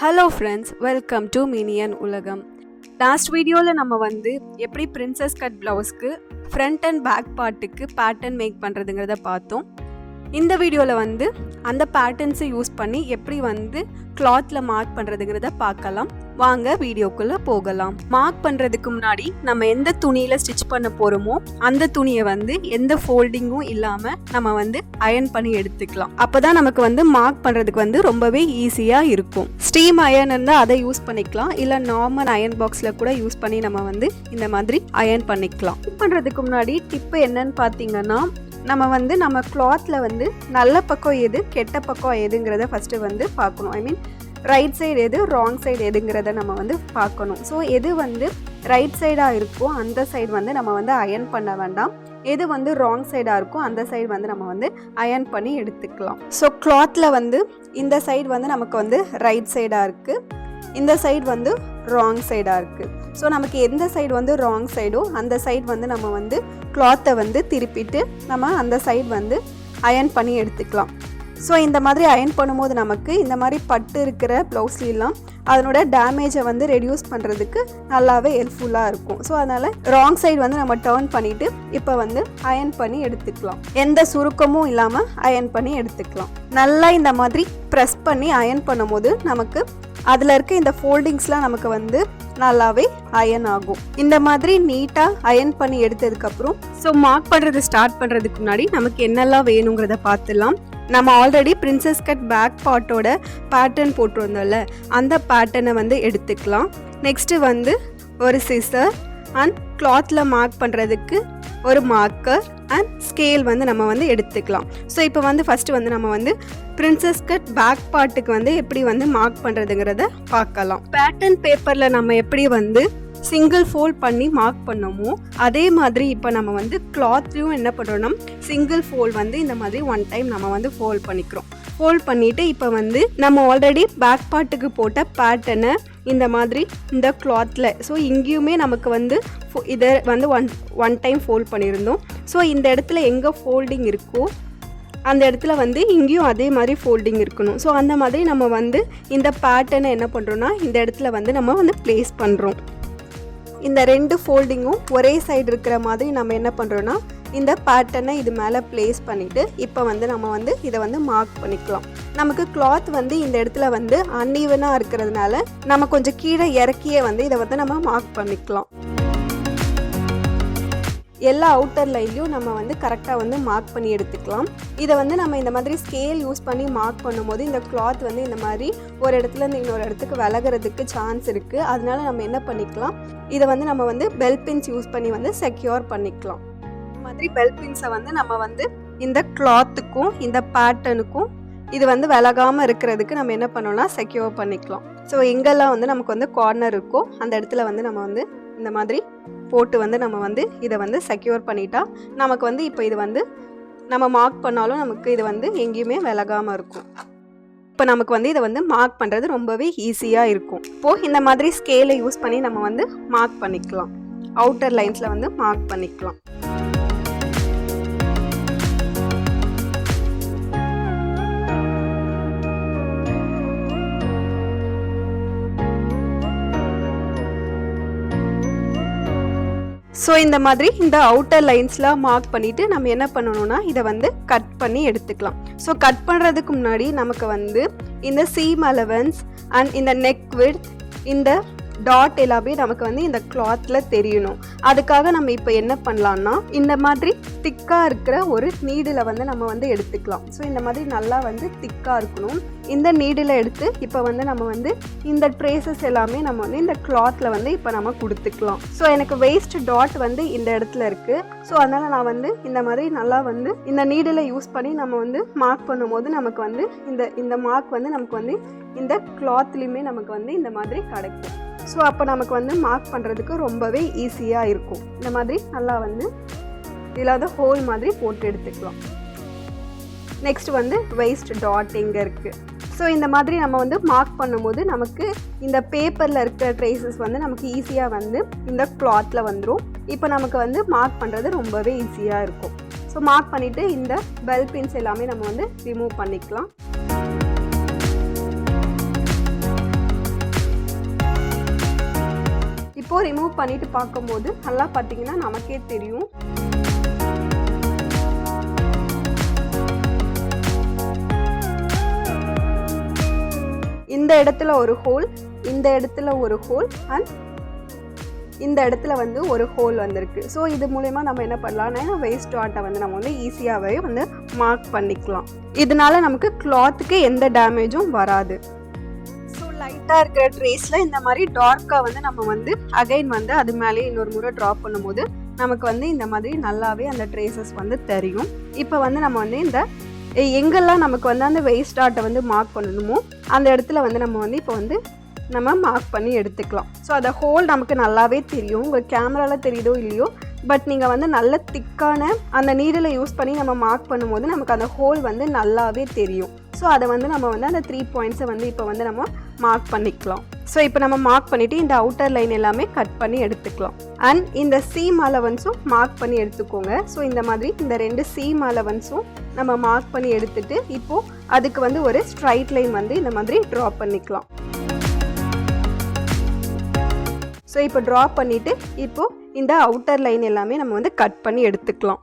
Hello friends, welcome to minion உலகம். Last வீடியோவில் நம்ம எப்படி பிரின்சஸ் கட் ப்ளவுஸ்க்கு ஃப்ரண்ட் அண்ட் பேக் பார்ட்டுக்கு பேட்டர்ன் மேக் பண்ணுறதுங்கிறத பார்த்தோம். இந்த வீடியோவில் அந்த பேட்டர்ன்ஸை யூஸ் பண்ணி எப்படி கிளாத்தில் மார்க் பண்ணுறதுங்கிறத பார்க்கலாம். வாங்க வீடியோக்குள்ளே போகலாம். மார்க் பண்ணுறதுக்கு முன்னாடி நம்ம எந்த துணியில் ஸ்டிச் பண்ண போகிறோமோ அந்த துணியை எந்த ஃபோல்டிங்கும் இல்லாமல் நம்ம அயர்ன் பண்ணி எடுத்துக்கலாம். அப்போ தான் நமக்கு மார்க் பண்ணுறதுக்கு ரொம்பவே ஈஸியாக இருக்கும். ஸ்டீம் அயர்ன் இருந்தால் அதை யூஸ் பண்ணிக்கலாம், இல்லை நார்மல் அயர்ன் பாக்ஸில் கூட யூஸ் பண்ணி நம்ம இந்த மாதிரி அயர்ன் பண்ணிக்கலாம். பண்ணுறதுக்கு முன்னாடி டிப்பு என்னன்னு பார்த்தீங்கன்னா, நம்ம கிளாத்தில் நல்ல பக்கம் எது கெட்ட பக்கம் எதுங்கிறத ஃபஸ்ட்டு பார்க்கணும். ஐ மீன் ரைட் சைடு எது ராங் சைடு எதுங்கிறத நம்ம பார்க்கணும். ஸோ எது ரைட் சைடாக இருக்கோ அந்த சைடு நம்ம அயர்ன் பண்ண வேண்டாம். எது ராங் சைடாக இருக்கோ அந்த சைடு நம்ம அயர்ன் பண்ணி எடுத்துக்கலாம். ஸோ கிளாத்தில் இந்த சைடு நமக்கு ரைட் சைடாக இருக்குது, இந்த சைடு ராங் சைடாக இருக்குது. ஸோ நமக்கு எந்த சைடு ராங் சைடோ அந்த சைடு நம்ம கிளாத்தை திருப்பிட்டு நம்ம அந்த சைடு அயர்ன் பண்ணி எடுத்துக்கலாம். ஸோ இந்த மாதிரி அயர்ன் பண்ணும்போது நமக்கு இந்த மாதிரி பட்டு இருக்கிற ப்ளவுஸ்லாம் அதனோட டேமேஜை ரெடியூஸ் பண்ணுறதுக்கு நல்லாவே ஹெல்ப்ஃபுல்லாக இருக்கும். ஸோ அதனால் ராங் சைடு நம்ம டர்ன் பண்ணிவிட்டு இப்போ அயர்ன் பண்ணி எடுத்துக்கலாம். எந்த சுருக்கமும் இல்லாமல் அயர்ன் பண்ணி எடுத்துக்கலாம். நல்லா இந்த மாதிரி ப்ரெஸ் பண்ணி அயர்ன் பண்ணும்போது நமக்கு அதில் இருக்க இந்த ஃபோல்டிங்ஸ்லாம் நமக்கு நல்லாவே அயர்ன் ஆகும். இந்த மாதிரி நீட்டாக அயர்ன் பண்ணி எடுத்ததுக்கப்புறம் ஸோ மார்க் பண்ணுறது ஸ்டார்ட் பண்ணுறதுக்கு முன்னாடி நமக்கு என்னெல்லாம் வேணுங்கிறத பார்த்துலாம். நம்ம ஆல்ரெடி பிரின்சஸ் கட் பேக் பார்ட்டோட பேட்டர்ன் போட்டிருந்தோம்ல, அந்த பேட்டர்னை எடுத்துக்கலாம். நெக்ஸ்ட்டு ஒரு சிசர் அண்ட் கிளாத்தில் மார்க் பண்ணுறதுக்கு ஒரு மார்க்கர் அண்ட் ஸ்கேல் நம்ம எடுத்துக்கலாம். ஸோ இப்போ ஃபஸ்ட்டு நம்ம பிரின்சஸ் கட் பேக் பார்ட்டுக்கு எப்படி மார்க் பண்ணுறதுங்கிறத பார்க்கலாம். பேட்டர்ன் பேப்பரில் நம்ம எப்படி சிங்கிள் ஃபோல்ட் பண்ணி மார்க் பண்ணோமோ அதே மாதிரி இப்போ நம்ம கிளாத்லையும் என்ன பண்ணுறோம்னா சிங்கிள் ஃபோல்ட் இந்த மாதிரி ஒன் டைம் நம்ம ஃபோல்ட் பண்ணிக்கிறோம். ஃபோல்ட் பண்ணிவிட்டு இப்போ நம்ம ஆல்ரெடி பேக் பார்ட்டுக்கு போட்ட பேட்டர்னை இந்த மாதிரி இந்த கிளாத்தில் ஸோ இங்கேயுமே நமக்கு இதை ஒன் டைம் ஃபோல்ட் பண்ணியிருந்தோம். ஸோ இந்த இடத்துல எங்கே ஃபோல்டிங் இருக்கோ அந்த இடத்துல இங்கேயும் அதே மாதிரி ஃபோல்டிங் இருக்கணும். ஸோ அந்த மாதிரி நம்ம இந்த பேட்டர்னை என்ன பண்ணுறோன்னா இந்த இடத்துல நம்ம ப்ளேஸ் பண்ணுறோம். இந்த ரெண்டு ஃபோல்டிங்கும் ஒரே சைடு இருக்கிற மாதிரி நம்ம என்ன பண்ணுறோன்னா இந்த பேட்டர்னை இது மேலே ப்ளேஸ் பண்ணிவிட்டு இப்போ நம்ம இதை மார்க் பண்ணிக்கலாம். நமக்கு கிளாத் இந்த இடத்துல அன்ஈவனாக இருக்கிறதுனால நம்ம கொஞ்சம் கீழே இறக்கியே இதை நம்ம மார்க் பண்ணிக்கலாம். எல்லா அவுட்டர் லைன்லையும் நம்ம கரெக்டாக மார்க் பண்ணி எடுத்துக்கலாம். இதை நம்ம இந்த மாதிரி ஸ்கேல் யூஸ் பண்ணி மார்க் பண்ணும்போது இந்த கிளாத் இந்த மாதிரி ஒரு இடத்துலேருந்து இன்னொரு இடத்துக்கு விலகிறதுக்கு சான்ஸ் இருக்குது. அதனால நம்ம என்ன பண்ணிக்கலாம், இதை நம்ம பெல் பின்ஸ் யூஸ் பண்ணி செக்யூர் பண்ணிக்கலாம். இந்த மாதிரி பெல் பின்ஸை நம்ம இந்த கிளாத்துக்கும் இந்த பேட்டர்னுக்கும் இது விலகாமல் இருக்கிறதுக்கு நம்ம என்ன பண்ணோம்னா செக்யூர் பண்ணிக்கலாம். ஸோ எங்கெல்லாம் நமக்கு கார்னர் இருக்கோ அந்த இடத்துல நம்ம இந்த மாதிரி போட்டு நம்ம இதை செக்யூர் பண்ணிட்டா நமக்கு இப்போ இது நம்ம மார்க் பண்ணாலும் நமக்கு இது எங்கேயுமே விலகாமல் இருக்கும். இப்போ நமக்கு இதை மார்க் பண்ணுறது ரொம்பவே ஈஸியாக இருக்கும். இப்போது இந்த மாதிரி ஸ்கேலை யூஸ் பண்ணி நம்ம மார்க் பண்ணிக்கலாம். அவுட்டர் லைன்ஸில் மார்க் பண்ணிக்கலாம். ஸோ இந்த மாதிரி இந்த அவுட்டர் லைன்ஸ்லாம் மார்க் பண்ணிவிட்டு நம்ம என்ன பண்ணணும்னா இதை கட் பண்ணி எடுத்துக்கலாம். ஸோ கட் பண்ணுறதுக்கு முன்னாடி நமக்கு இந்த சீம் அலவன்ஸ் அண்ட் இந்த நெக் விட்த் இந்த டாட் எல்லாமே நமக்கு இந்த கிளாத்தில் தெரியணும். அதுக்காக நம்ம இப்போ என்ன பண்ணலான்னா இந்த மாதிரி திக்காக இருக்கிற ஒரு நீடில் நம்ம எடுத்துக்கலாம். ஸோ இந்த மாதிரி நல்லா திக்காக இருக்கணும். இந்த நீடில் எடுத்து இப்போ நம்ம இந்த ட்ரேசஸ் எல்லாமே நம்ம இந்த கிளாத்தில் இப்போ நம்ம கொடுத்துக்கலாம். ஸோ எனக்கு வேஸ்ட் டாட் இந்த இடத்துல இருக்குது. ஸோ அதனால் நான் இந்த மாதிரி நல்லா இந்த நீடில் யூஸ் பண்ணி நம்ம மார்க் பண்ணும்போது நமக்கு இந்த மார்க் நமக்கு இந்த கிளாத்லேயுமே நமக்கு இந்த மாதிரி கிடைக்கும். ஸோ அப்போ நமக்கு மார்க் பண்ணுறதுக்கு ரொம்பவே ஈஸியாக இருக்கும். இந்த மாதிரி நல்லா இல்லாத ஹோல் மாதிரி போட்டு எடுத்துக்கலாம். நெக்ஸ்ட் வேஸ்ட் டாட் எங்கே இருக்குது. ஸோ இந்த மாதிரி நம்ம மார்க் பண்ணும்போது நமக்கு இந்த பேப்பரில் இருக்கிற ட்ரேசஸ் நமக்கு ஈஸியாக இந்த கிளாத்தில் வந்துடும். இப்போ நமக்கு மார்க் பண்ணுறது ரொம்பவே ஈஸியாக இருக்கும். ஸோ மார்க் பண்ணிவிட்டு இந்த பெல் பின்ஸ் எல்லாமே நம்ம ரிமூவ் பண்ணிக்கலாம். ரிமூவ் பண்ணிட்டு பார்க்கும்போது நல்லா பார்த்தீங்கன்னா நமக்கே தெரியும். இந்த இடத்துல ஒரு ஹோல், இந்த இடத்துல ஒரு ஹோல் அண்ட் இந்த இடத்துல வந்து ஒரு ஹோல் வந்திருக்கு. ஸோ இது மூலமா நம்ம என்ன பண்ணலாம்னா வேஸ்ட் டாட்டை வந்து நம்ம வந்து ஈஸியாகவே வந்து மார்க் பண்ணிக்கலாம். இதனால நமக்கு கிளாத்துக்கு எந்த டேமேஜும் வராது. ஸோ லைட்டாக இருக்கிற ட்ரேஸில் இந்த மாதிரி டார்க்காக வந்து நம்ம வந்து அகைன் வந்து அது மேலே இன்னொரு முறை ட்ரா பண்ணும்போது நமக்கு வந்து இந்த மாதிரி நல்லாவே அந்த ட்ரேசஸ் வந்து தெரியும். இப்போ வந்து நம்ம வந்து இந்த எங்கெல்லாம் நமக்கு வந்து அந்த வேஸ்ட் டாட்டை வந்து மார்க் பண்ணணுமோ அந்த இடத்துல வந்து நம்ம வந்து இப்போ வந்து நம்ம மார்க் பண்ணி எடுத்துக்கலாம். ஸோ அந்த ஹோல் நமக்கு நல்லாவே தெரியும். உங்களுக்கு கேமராவில் தெரியுதோ இல்லையோ, பட் நீங்கள் வந்து நல்ல திக்கான அந்த நீடிலை யூஸ் பண்ணி நம்ம மார்க் பண்ணும்போது நமக்கு அந்த ஹோல் வந்து நல்லாவே தெரியும். ஸோ அதை வந்து நம்ம வந்து அந்த 3 பாயிண்ட்ஸை வந்து இப்போ வந்து நம்ம மார்க் பண்ணிக்கலாம். ஸோ இப்போ நம்ம மார்க் பண்ணிவிட்டு இந்த அவுட்டர் லைன் எல்லாமே கட் பண்ணி எடுத்துக்கலாம். அண்ட் இந்த சீம் அலவன்ஸும் மார்க் பண்ணி எடுத்துக்கோங்க. ஸோ இந்த மாதிரி இந்த 2 சீம் அலவன்ஸும் நம்ம மார்க் பண்ணி எடுத்துட்டு இப்போது அதுக்கு வந்து ஒரு ஸ்ட்ரைட் லைன் வந்து இந்த மாதிரி ட்ரா பண்ணிக்கலாம். ஸோ இப்போ ட்ரா பண்ணிவிட்டு இப்போது இந்த அவுட்டர் லைன் எல்லாமே நம்ம வந்து கட் பண்ணி எடுத்துக்கலாம்.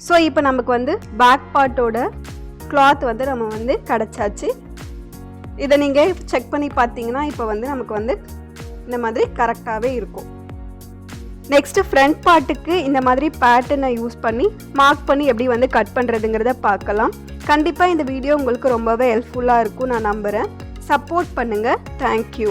ஸோ இப்போ நமக்கு வந்து பேக் பார்ட்டோட கிளாத் வந்து நம்ம வந்து கிடச்சாச்சு. இதை நீங்கள் செக் பண்ணி பார்த்தீங்கன்னா இப்போ வந்து நமக்கு வந்து இந்த மாதிரி கரெக்டாகவே இருக்கும். நெக்ஸ்ட்டு ஃப்ரண்ட் பார்ட்டுக்கு இந்த மாதிரி பேட்டர்னை யூஸ் பண்ணி மார்க் பண்ணி எப்படி வந்து கட் பண்ணுறதுங்கிறத பார்க்கலாம். கண்டிப்பாக இந்த வீடியோ உங்களுக்கு ரொம்பவே ஹெல்ப்ஃபுல்லாக இருக்கும் நான் நம்புகிறேன். சப்போர்ட் பண்ணுங்கள். தேங்க்யூ.